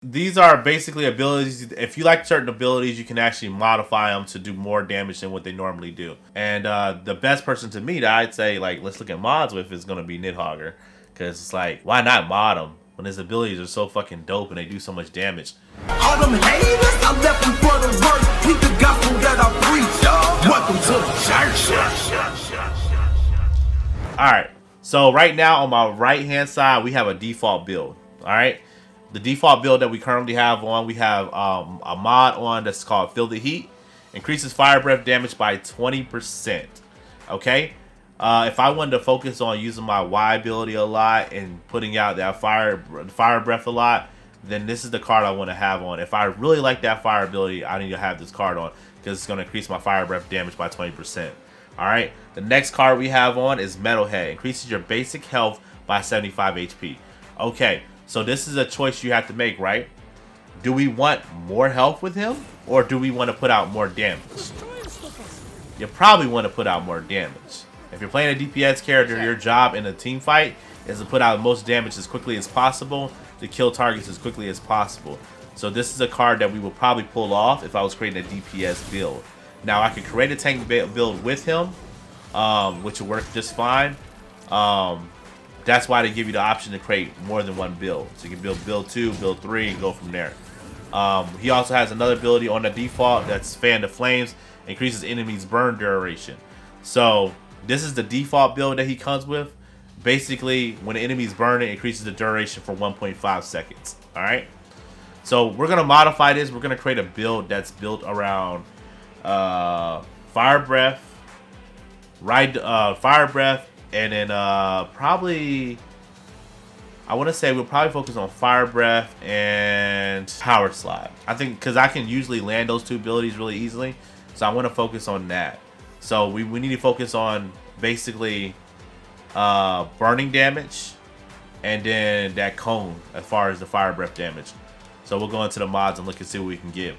These are basically abilities. If you like certain abilities, you can actually modify them to do more damage than what they normally do. And the best person to meet, I'd say, like, let's look at mods with is going to be Nidhogger. Because it's like, why not mod him when his abilities are so fucking dope and they do so much damage? All them haters, I left them for the work. Keep the gospel that I preach, y'all. Welcome to the church. Alright, so right now on my right hand side, we have a default build. Alright. The default build that we currently have on, we have a mod on that's called Feel the Heat. Increases fire breath damage by 20%. Okay? If I wanted to focus on using my Y ability a lot and putting out that fire breath a lot, then this is the card I want to have on. If I really like that fire ability, I need to have this card on because it's going to increase my fire breath damage by 20%. Alright? The next card we have on is Metalhead. Increases your basic health by 75 HP. Okay. So this is a choice you have to make, right? Do we want more health with him, or do we want to put out more damage? You probably want to put out more damage. If you're playing a DPS character, your job in a team fight is to put out the most damage as quickly as possible, to kill targets as quickly as possible. So this is a card that we will probably pull off if I was creating a DPS build. Now I could create a tank build with him, which will work just fine. That's why they give you the option to create more than one build. So you can build build 2, build 3, and go from there. He also has another ability on the default that's Fan the Flames. Increases enemies' burn duration. So this is the default build that he comes with. Basically, when the enemies burn, it increases the duration for 1.5 seconds. Alright? So we're going to modify this. We're going to create a build that's built around Fire Breath, Fire Breath, and then probably, I want to say we'll probably focus on Fire Breath and Power Slide. I think because I can usually land those two abilities really easily. So I want to focus on that. So we need to focus on basically burning damage and then that cone as far as the Fire Breath damage. So we'll go into the mods and look and see what we can give.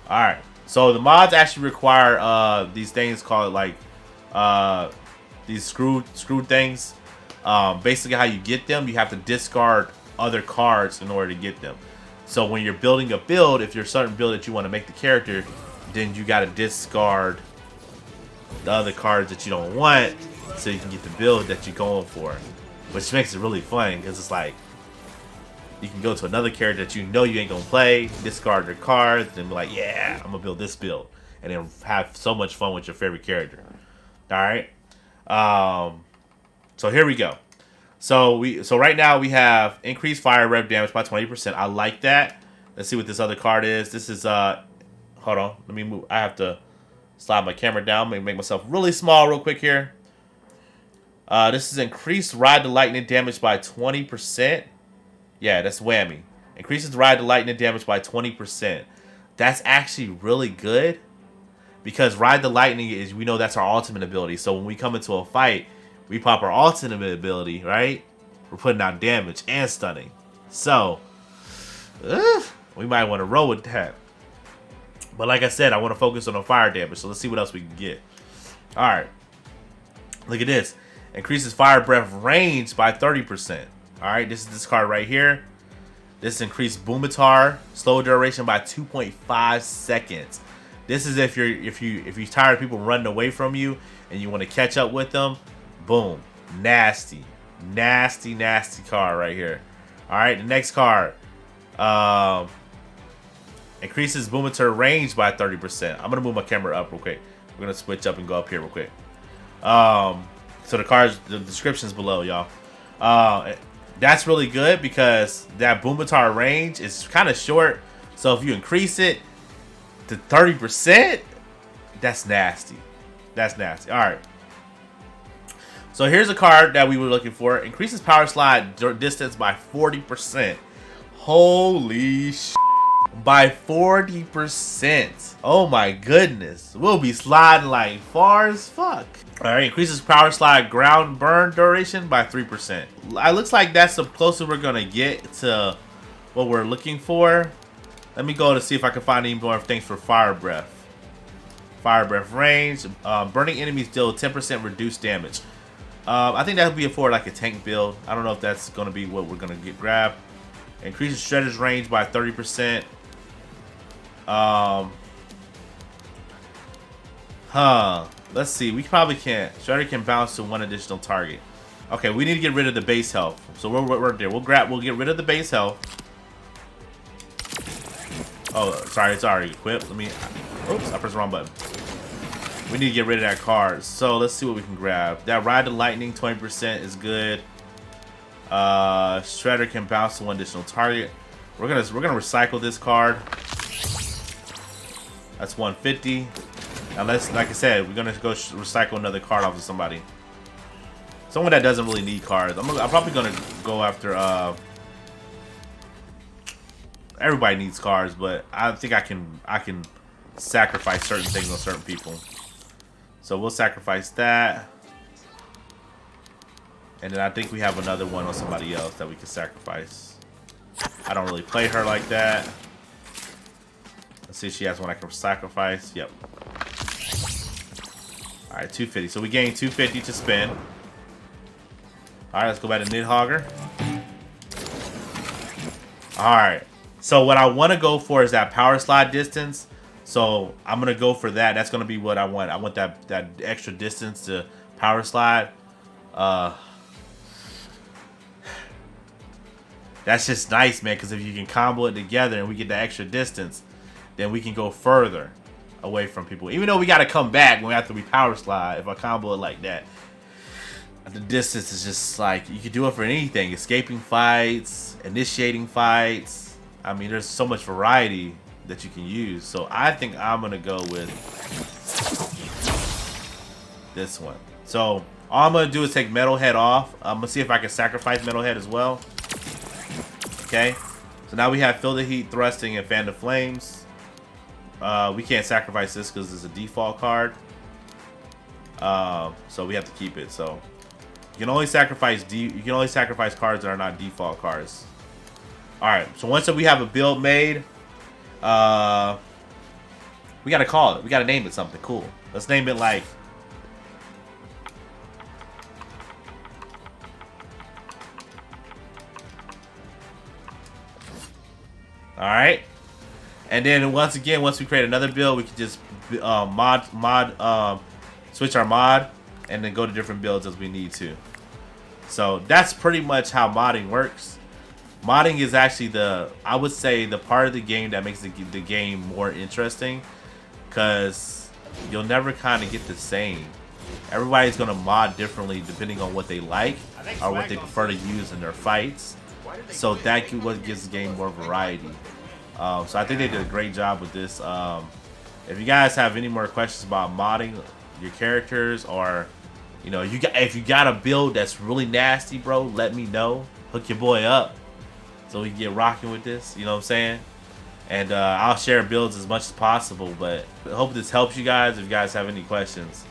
Alright. So the mods actually require these things called like these screw things. Basically how you get them, you have to discard other cards in order to get them. So when you're building a build, if you're a certain build that you want to make the character, then you got to discard the other cards that you don't want so you can get the build that you're going for, which makes it really fun because it's like you can go to another character that you know you ain't gonna play, discard their cards, and be like, yeah, I'm gonna build this build, and then have so much fun with your favorite character. All right. So here we go. So right now we have increased fire rev damage by 20%. I like that. Let's see what this other card is. This is hold on. Let me move. I have to slide my camera down. Let me make myself really small real quick here. This is increased Ride the Lightning damage by 20%. Yeah, that's whammy. Increases Ride the Lightning damage by 20%. That's actually really good. Because Ride the Lightning is, we know that's our ultimate ability. So when we come into a fight, we pop our ultimate ability, right? We're putting out damage and stunning. So, we might want to roll with that. But like I said, I want to focus on the fire damage. So let's see what else we can get. Alright. Look at this. Increases fire breath range by 30%. Alright, this is this card right here. This increased Boomitar slow duration by 2.5 seconds. This is if you're tired of people running away from you and you want to catch up with them. Boom. Nasty card right here. Alright, the next card. Increases Boomitar range by 30%. I'm gonna move my camera up real quick. We're gonna switch up and go up here real quick. So the cards, the description's below, y'all. That's really good because that Boomitar range is kind of short. So if you increase it to 30%, that's nasty. That's nasty. All right. So here's a card that we were looking for. Increases power slide distance by 40%. Holy shit. By 40%. Oh my goodness. We'll be sliding like far as fuck. Alright, increases power slide ground burn duration by 3%. It looks like that's the closest we're gonna get to what we're looking for. Let me go to see if I can find any more things for fire breath. Fire breath range. Burning enemies deal 10% reduced damage. I think that would be for like a tank build. I don't know if that's gonna be what we're gonna get grab. Increases Shredder's range by 30%. Let's see. We probably can't. Shredder can bounce to one additional target. Okay, we need to get rid of the base health. So we're there. We'll get rid of the base health. Oh, sorry, it's already equipped. Let me. Oops, I pressed the wrong button. We need to get rid of that card. So let's see what we can grab. That Ride the Lightning, 20% is good. Shredder can bounce to one additional target. We're gonna recycle this card. That's 150. Unless, like I said, we're gonna go recycle another card off of somebody. Someone that doesn't really need cards. I'm probably gonna go after. Everybody needs cards, but I think I can sacrifice certain things on certain people. So we'll sacrifice that. And then I think we have another one on somebody else that we can sacrifice. I don't really play her like that. Let's see if she has one I can sacrifice. Yep. Alright, 250. So we gain 250 to spend. Alright, let's go back to Nidhogger. Alright. So what I want to go for is that power slide distance. So I'm going to go for that. That's going to be what I want. I want that extra distance to power slide. That's just nice, man, because if you can combo it together and we get the extra distance, then we can go further away from people. Even though we got to come back when after we power slide, if I combo it like that, the distance is just like, you can do it for anything. Escaping fights, initiating fights. I mean, there's so much variety that you can use. So I think I'm going to go with this one. So all I'm going to do is take Metalhead off. I'm going to see if I can sacrifice Metalhead as well. Okay. So now we have Feel the Heat, Thrusting, and Fan the Flames. We can't sacrifice this because it's a default card. So we have to keep it. So you can only sacrifice cards that are not default cards. Alright, so once we have a build made, we gotta call it. We gotta name it something cool. Let's name it like alright. And then once we create another build, we can just switch our mod and then go to different builds as we need to. So that's pretty much how modding works. Modding is actually I would say the part of the game that makes the game more interesting, because you'll never kind of get the same. Everybody's gonna mod differently depending on what they like or what they prefer to use in their fights. So that's what gives the game more variety. So I think they did a great job with this. If you guys have any more questions about modding your characters, or if you got a build that's really nasty, bro, let me know. Hook your boy up so we can get rocking with this. You know what I'm saying? And I'll share builds as much as possible. But I hope this helps you guys. If you guys have any questions.